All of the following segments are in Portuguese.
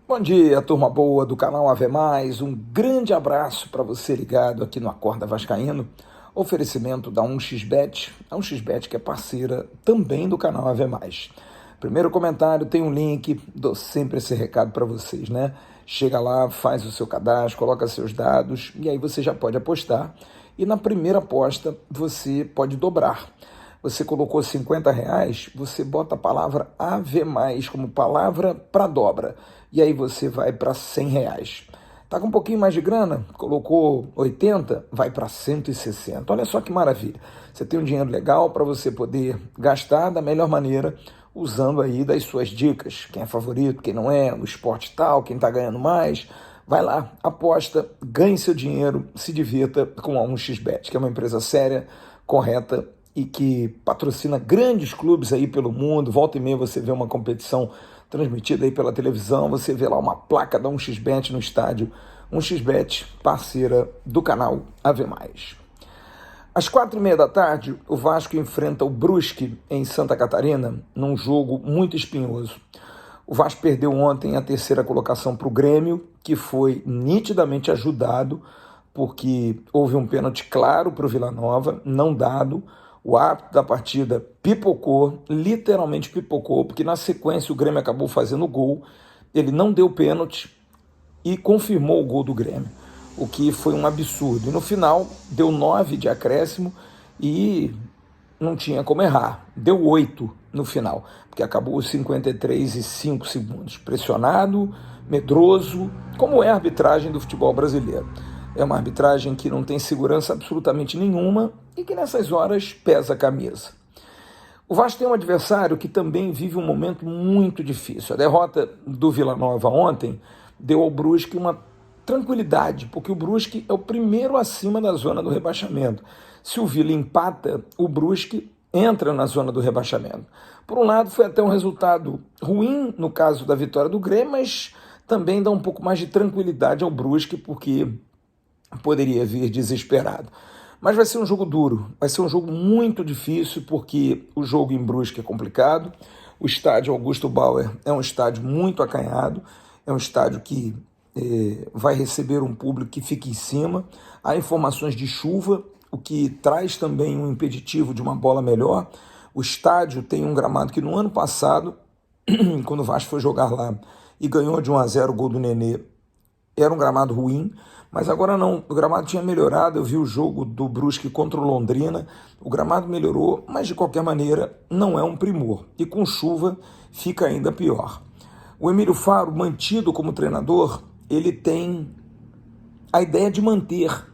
Bom dia, turma boa do canal Ave Mais. Um grande abraço para você ligado aqui no Acorda Vascaíno. Oferecimento da 1xBet, a 1xBet que é parceira também do canal Ave Mais. Primeiro comentário, tem um link, dou sempre esse recado para vocês, né? Chega lá, faz o seu cadastro, coloca seus dados e aí você já pode apostar. E na primeira aposta você pode dobrar. Você colocou R$ 50, você bota a palavra Ave Mais como palavra para dobra. E aí você vai para R$ 100. Tá com um pouquinho mais de grana? Colocou 80, vai para 160. Olha só que maravilha. Você tem um dinheiro legal para você poder gastar da melhor maneira, usando aí das suas dicas. Quem é favorito, quem não é, no esporte tal, quem está ganhando mais. Vai lá, aposta, ganhe seu dinheiro, se divirta com a 1xBet, que é uma empresa séria, correta e que patrocina grandes clubes aí pelo mundo. Volta e meia você vê uma competição transmitida aí pela televisão, você vê lá uma placa da 1xBet no estádio. 1xBet, parceira do canal Ave Mais. Às 4h30 da tarde, o Vasco enfrenta o Brusque em Santa Catarina, num jogo muito espinhoso. O Vasco perdeu ontem a terceira colocação para o Grêmio, que foi nitidamente ajudado, porque houve um pênalti claro para o Vila Nova, não dado. O árbitro da partida pipocou, literalmente pipocou, porque na sequência o Grêmio acabou fazendo o gol, ele não deu pênalti e confirmou o gol do Grêmio, o que foi um absurdo. E no final deu 9 de acréscimo e não tinha como errar, deu 8 no final, porque acabou os 53,5 segundos. Pressionado, medroso, como é a arbitragem do futebol brasileiro. É uma arbitragem que não tem segurança absolutamente nenhuma e que nessas horas pesa a camisa. O Vasco tem um adversário que também vive um momento muito difícil. A derrota do Vila Nova ontem deu ao Brusque uma tranquilidade, porque o Brusque é o primeiro acima da zona do rebaixamento. Se o Vila empata, o Brusque entra na zona do rebaixamento. Por um lado, foi até um resultado ruim no caso da vitória do Grêmio, mas também dá um pouco mais de tranquilidade ao Brusque, porque poderia vir desesperado. Mas vai ser um jogo duro, vai ser um jogo muito difícil, porque o jogo em Brusque é complicado, o estádio Augusto Bauer é um estádio muito acanhado, é um estádio que vai receber um público que fica em cima, há informações de chuva, o que traz também um impeditivo de uma bola melhor. O estádio tem um gramado que no ano passado, quando o Vasco foi jogar lá e ganhou de 1-0 o gol do Nenê, era um gramado ruim, mas agora não, o gramado tinha melhorado. Eu vi o jogo do Brusque contra o Londrina, o gramado melhorou, mas de qualquer maneira não é um primor, e com chuva fica ainda pior. O Emílio Faro, mantido como treinador, ele tem a ideia de manter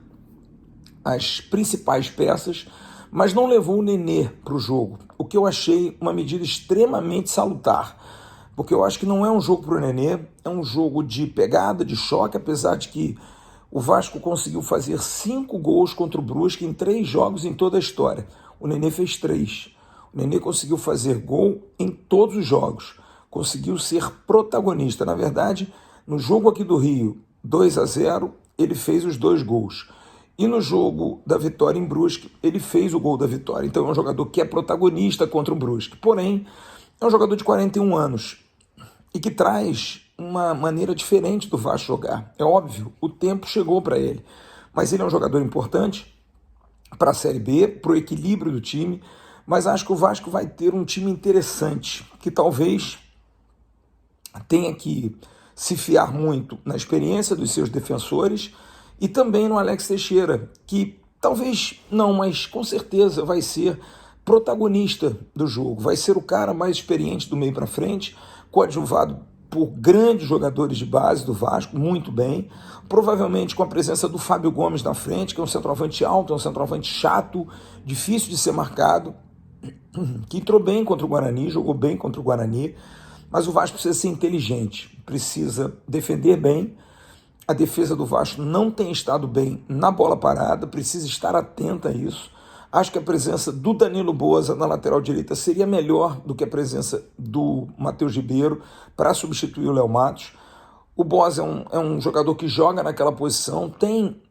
as principais peças, mas não levou o Nenê para o jogo, o que eu achei uma medida extremamente salutar, porque eu acho que não é um jogo para o Nenê, é um jogo de pegada, de choque, apesar de que o Vasco conseguiu fazer 5 gols contra o Brusque em 3 jogos em toda a história. O Nenê fez 3. O Nenê conseguiu fazer gol em todos os jogos, conseguiu ser protagonista. Na verdade, no jogo aqui do Rio, 2-0, ele fez os 2 gols. E no jogo da vitória em Brusque, ele fez o gol da vitória. Então é um jogador que é protagonista contra o Brusque. Porém, é um jogador de 41 anos e que traz uma maneira diferente do Vasco jogar. É óbvio, o tempo chegou para ele. Mas ele é um jogador importante para a Série B, para o equilíbrio do time. Mas acho que o Vasco vai ter um time interessante, que talvez tenha que se fiar muito na experiência dos seus defensores e também no Alex Teixeira, que talvez não, mas com certeza vai ser protagonista do jogo, vai ser o cara mais experiente do meio para frente, coadjuvado por grandes jogadores de base do Vasco, muito bem, provavelmente com a presença do Fábio Gomes na frente, que é um centroavante alto, é um centroavante chato, difícil de ser marcado, que entrou bem contra o Guarani, jogou bem contra o Guarani, mas o Vasco precisa ser inteligente, precisa defender bem. A defesa do Vasco não tem estado bem na bola parada, precisa estar atenta a isso. Acho que a presença do Danilo Boza na lateral direita seria melhor do que a presença do Matheus Ribeiro para substituir o Léo Matos. O Boza é um jogador que joga naquela posição, tem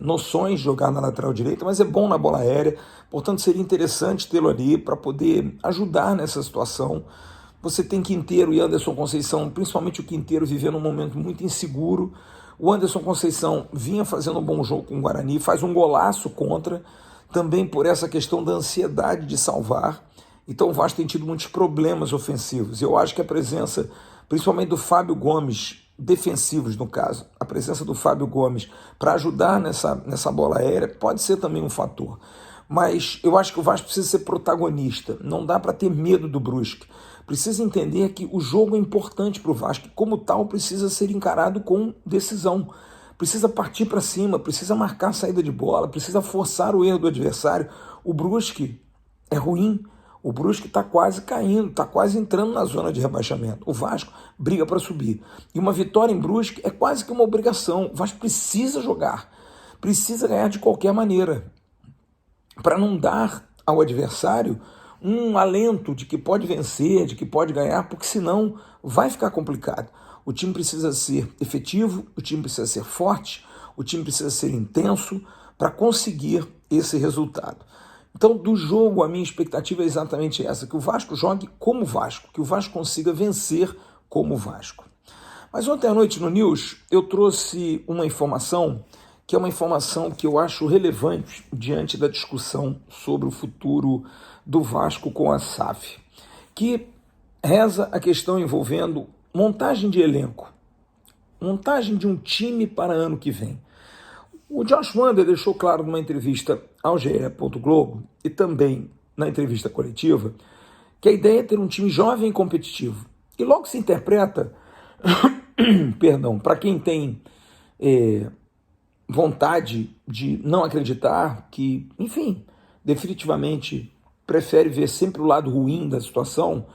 noções de jogar na lateral direita, mas é bom na bola aérea, portanto seria interessante tê-lo ali para poder ajudar nessa situação. Você tem Quinteiro e Anderson Conceição, principalmente o Quinteiro, vivendo um momento muito inseguro. O Anderson Conceição vinha fazendo um bom jogo com o Guarani, faz um golaço contra, também por essa questão da ansiedade de salvar. Então o Vasco tem tido muitos problemas ofensivos. Eu acho que a presença, principalmente do Fábio Gomes, defensivos no caso, a presença do Fábio Gomes para ajudar nessa bola aérea pode ser também um fator. Mas eu acho que o Vasco precisa ser protagonista, não dá para ter medo do Brusque. Precisa entender que o jogo é importante para o Vasco, e como tal precisa ser encarado com decisão. Precisa partir para cima, precisa marcar a saída de bola, precisa forçar o erro do adversário. O Brusque é ruim, o Brusque está quase caindo, está quase entrando na zona de rebaixamento. O Vasco briga para subir. E uma vitória em Brusque é quase que uma obrigação. O Vasco precisa jogar, precisa ganhar de qualquer maneira, para não dar ao adversário um alento de que pode vencer, de que pode ganhar, porque senão vai ficar complicado. O time precisa ser efetivo, o time precisa ser forte, o time precisa ser intenso para conseguir esse resultado. Então, do jogo, a minha expectativa é exatamente essa, que o Vasco jogue como Vasco, que o Vasco consiga vencer como Vasco. Mas ontem à noite no News, eu trouxe uma informação que é uma informação que eu acho relevante diante da discussão sobre o futuro do Vasco com a SAF, que reza a questão envolvendo montagem de elenco, montagem de um time para ano que vem. O Josh Wander deixou claro numa entrevista ao GE. Globo e também na entrevista coletiva que a ideia é ter um time jovem e competitivo. E logo se interpreta, perdão, para quem tem vontade de não acreditar, que, enfim, definitivamente prefere ver sempre o lado ruim da situação,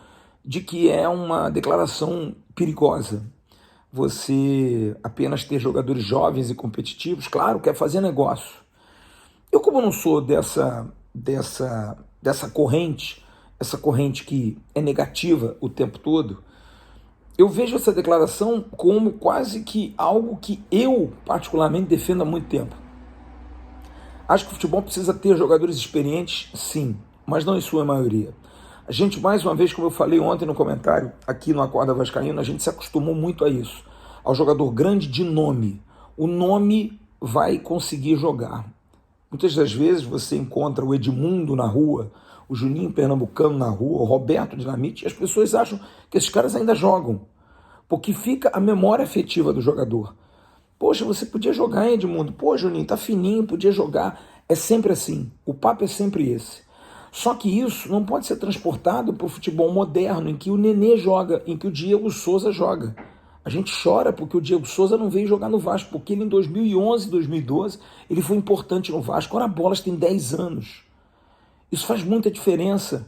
de que é uma declaração perigosa. Você apenas ter jogadores jovens e competitivos, claro, quer fazer negócio. Eu, como não sou dessa corrente, essa corrente que é negativa o tempo todo, eu vejo essa declaração como quase que algo que eu, particularmente, defendo há muito tempo. Acho que o futebol precisa ter jogadores experientes, sim, mas não em sua maioria. A gente, mais uma vez, como eu falei ontem no comentário, aqui no Acorda Vascaíno, a gente se acostumou muito a isso, ao jogador grande de nome. O nome vai conseguir jogar. Muitas das vezes você encontra o Edmundo na rua, o Juninho Pernambucano na rua, o Roberto Dinamite, e as pessoas acham que esses caras ainda jogam, porque fica a memória afetiva do jogador. Poxa, você podia jogar, hein, Edmundo? Pô, Juninho, tá fininho, podia jogar. É sempre assim, o papo é sempre esse. Só que isso não pode ser transportado para o futebol moderno, em que o Nenê joga, em que o Diego Souza joga. A gente chora porque o Diego Souza não veio jogar no Vasco, porque ele em 2011, 2012, ele foi importante no Vasco. Ora, a Bolas tem 10 anos. Isso faz muita diferença.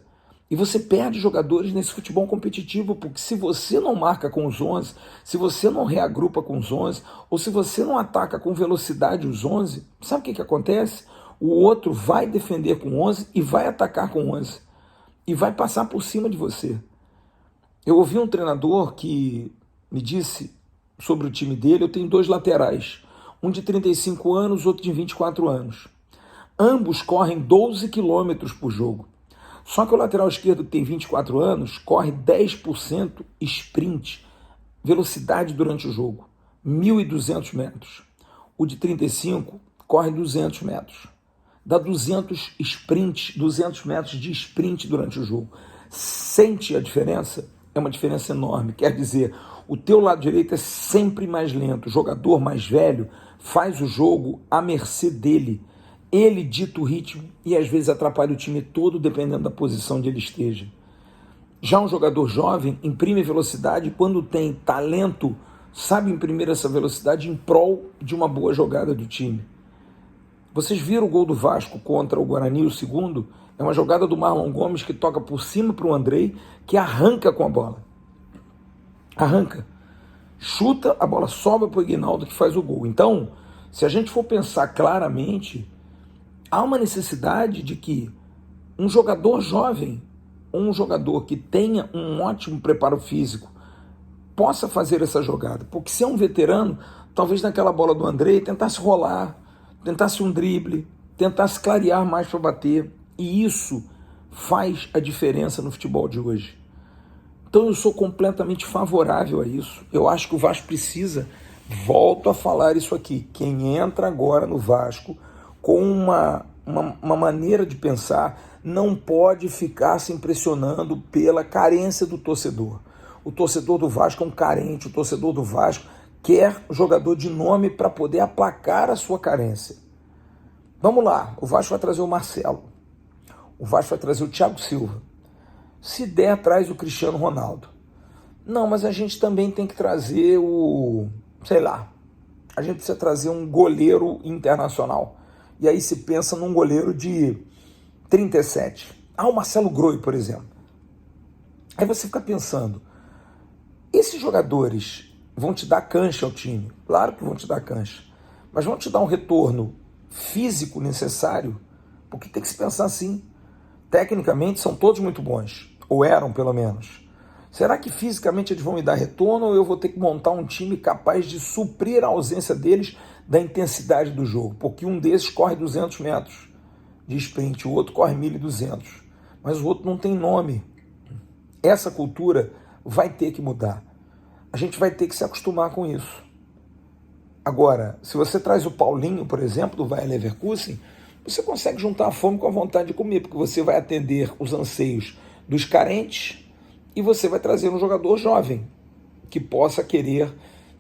E você perde jogadores nesse futebol competitivo, porque se você não marca com os 11, se você não reagrupa com os 11, ou se você não ataca com velocidade os 11, sabe o que acontece? O outro vai defender com 11 e vai atacar com 11. E vai passar por cima de você. Eu ouvi um treinador que me disse sobre o time dele, eu tenho 2 laterais, um de 35 anos, outro de 24 anos. Ambos correm 12 quilômetros por jogo. Só que o lateral esquerdo, que tem 24 anos, corre 10% sprint, velocidade durante o jogo, 1.200 metros. O de 35 corre 200 metros. Dá 200 sprints, 200 metros de sprint durante o jogo. Sente a diferença? É uma diferença enorme. Quer dizer, o teu lado direito é sempre mais lento. O jogador mais velho faz o jogo à mercê dele. Ele dita o ritmo e às vezes atrapalha o time todo, dependendo da posição onde ele esteja. Já um jogador jovem imprime velocidade quando tem talento, sabe imprimir essa velocidade em prol de uma boa jogada do time. Vocês viram o gol do Vasco contra o Guarani, o segundo? É uma jogada do Marlon Gomes que toca por cima para o Andrei, que arranca com a bola. Arranca. Chuta, a bola sobra para o Ignaldo, que faz o gol. Então, se a gente for pensar claramente, há uma necessidade de que um jogador jovem, um jogador que tenha um ótimo preparo físico, possa fazer essa jogada. Porque se é um veterano, talvez naquela bola do Andrei tentasse rolar, tentasse um drible, tentasse clarear mais para bater. E isso faz a diferença no futebol de hoje. Então eu sou completamente favorável a isso. Eu acho que o Vasco precisa, volto a falar isso aqui, quem entra agora no Vasco com uma maneira de pensar não pode ficar se impressionando pela carência do torcedor. O torcedor do Vasco é um carente, o torcedor do Vasco quer jogador de nome para poder aplacar a sua carência. Vamos lá, o Vasco vai trazer o Marcelo, o Vasco vai trazer o Thiago Silva. Se der, traz o Cristiano Ronaldo. Não, mas a gente também tem que trazer a gente precisa trazer um goleiro internacional. E aí se pensa num goleiro de 37. O Marcelo Groi, por exemplo. Aí você fica pensando, esses jogadores vão te dar cancha ao time? Claro que vão te dar cancha. Mas vão te dar um retorno físico necessário? Porque tem que se pensar assim. Tecnicamente são todos muito bons. Ou eram, pelo menos. Será que fisicamente eles vão me dar retorno ou eu vou ter que montar um time capaz de suprir a ausência deles da intensidade do jogo? Porque um desses corre 200 metros de sprint, o outro corre 1.200. Mas o outro não tem nome. Essa cultura vai ter que mudar. A gente vai ter que se acostumar com isso. Agora, se você traz o Paulinho, por exemplo, do Bayer Leverkusen, você consegue juntar a fome com a vontade de comer, porque você vai atender os anseios dos carentes e você vai trazer um jogador jovem que possa querer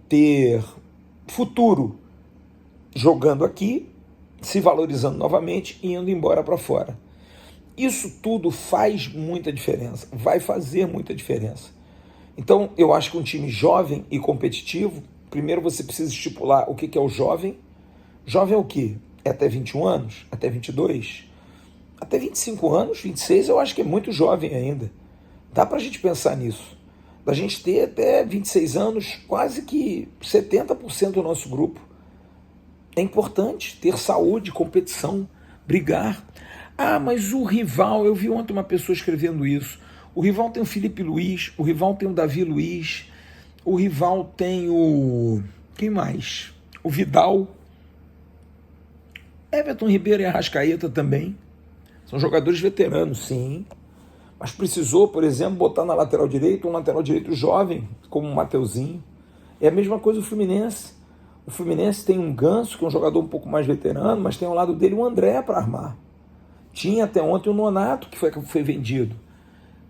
ter futuro jogando aqui, se valorizando novamente e indo embora para fora. Isso tudo faz muita diferença, vai fazer muita diferença. Então, eu acho que um time jovem e competitivo, primeiro você precisa estipular o que é o jovem. Jovem é o quê? É até 21 anos? Até 22? Até 25 anos, 26 eu acho que é muito jovem ainda. Dá pra gente pensar nisso. Da gente ter até 26 anos, quase que 70% do nosso grupo. É importante ter saúde, competição, brigar. Mas o rival, eu vi ontem uma pessoa escrevendo isso. O rival tem o Felipe Luiz, o rival tem o Davi Luiz, o rival tem o... Quem mais? O Vidal. Everton Ribeiro e Arrascaeta também. São jogadores veteranos, sim. Mas precisou, por exemplo, botar na lateral direita um lateral direito jovem, como o Mateuzinho. É a mesma coisa o Fluminense. O Fluminense tem um Ganso, que é um jogador um pouco mais veterano, mas tem ao lado dele o André para armar. Tinha até ontem o Nonato, que foi vendido.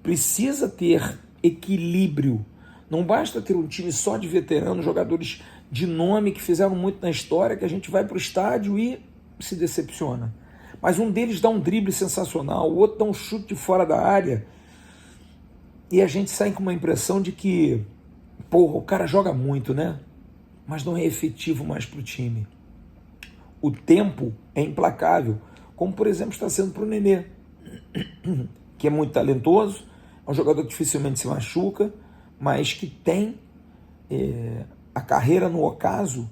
Precisa ter equilíbrio. Não basta ter um time só de veteranos, jogadores de nome que fizeram muito na história, que a gente vai para o estádio e se decepciona. Mas um deles dá um drible sensacional, o outro dá um chute de fora da área e a gente sai com uma impressão de que, o cara joga muito, né? Mas não é efetivo mais para o time. O tempo é implacável, como por exemplo está sendo para o Nenê, que é muito talentoso, é um jogador que dificilmente se machuca, mas que tem a carreira no ocaso.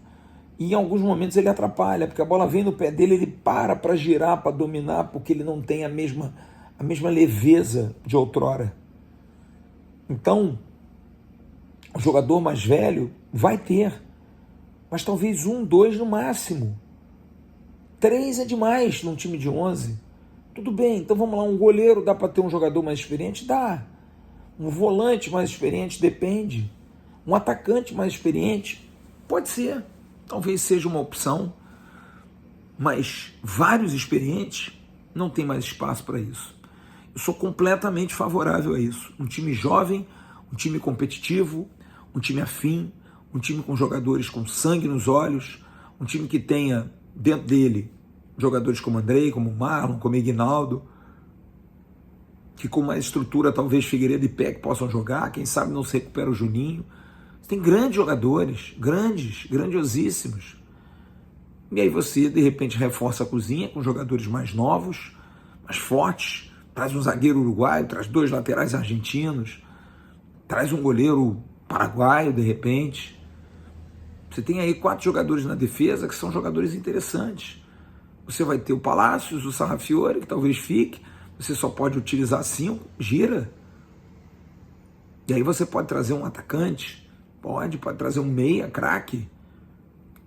E em alguns momentos ele atrapalha, porque a bola vem no pé dele, ele para girar, para dominar, porque ele não tem a mesma leveza de outrora. Então, o jogador mais velho vai ter, mas talvez 1, 2 no máximo. 3 é demais num time de 11. Tudo bem, então vamos lá, um goleiro dá para ter um jogador mais experiente? Dá. Um volante mais experiente? Depende. Um atacante mais experiente? Pode ser. Talvez seja uma opção, mas vários experientes não tem mais espaço para isso. Eu sou completamente favorável a isso. Um time jovem, um time competitivo, um time afim, um time com jogadores com sangue nos olhos, um time que tenha dentro dele jogadores como Andrei, como Marlon, como Ignaldo, que com mais estrutura talvez Figueiredo e Peck possam jogar, quem sabe não se recupera o Juninho. Tem grandes jogadores, grandiosíssimos. E aí você, de repente, reforça a cozinha com jogadores mais novos, mais fortes, traz um zagueiro uruguaio, traz 2 laterais argentinos, traz um goleiro paraguaio, de repente. Você tem aí 4 jogadores na defesa que são jogadores interessantes. Você vai ter o Palácios, o Sarrafiore, que talvez fique, você só pode utilizar 5, gira. E aí você pode trazer um atacante, pode trazer um meia, craque.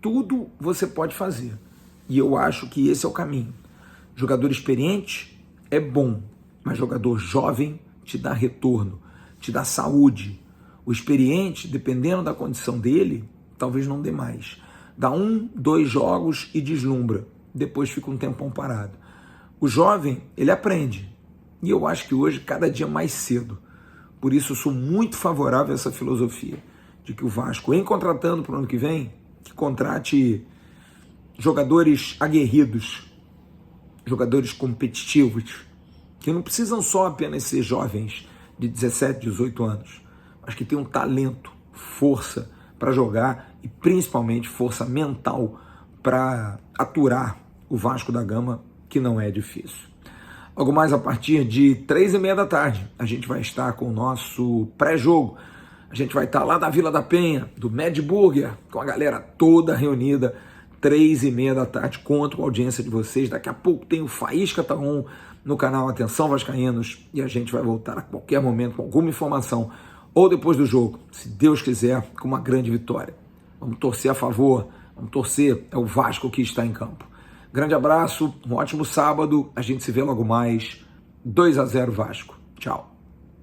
Tudo você pode fazer. E eu acho que esse é o caminho. Jogador experiente é bom, mas jogador jovem te dá retorno. te dá saúde. O experiente, dependendo da condição dele, talvez não dê mais. Dá 1, 2 jogos e deslumbra. Depois fica um tempão parado. O jovem, ele aprende. E eu acho que hoje, cada dia mais cedo. Por isso, eu sou muito favorável a essa filosofia de que o Vasco, em contratando para o ano que vem, que contrate jogadores aguerridos, jogadores competitivos, que não precisam só apenas ser jovens de 17, 18 anos, mas que tenham talento, força para jogar e principalmente força mental para aturar o Vasco da Gama, que não é difícil. Logo mais a partir de 3h30 da tarde, a gente vai estar com o nosso pré-jogo. A gente vai estar lá da Vila da Penha, do Mad Burger, com a galera toda reunida, 3h30 da tarde, conto com a audiência de vocês. Daqui a pouco tem o Faísca Tá-On no canal Atenção Vascaínos e a gente vai voltar a qualquer momento com alguma informação ou depois do jogo, se Deus quiser, com uma grande vitória. Vamos torcer a favor, vamos torcer, é o Vasco que está em campo. Grande abraço, um ótimo sábado, a gente se vê logo mais. 2-0 Vasco. Tchau.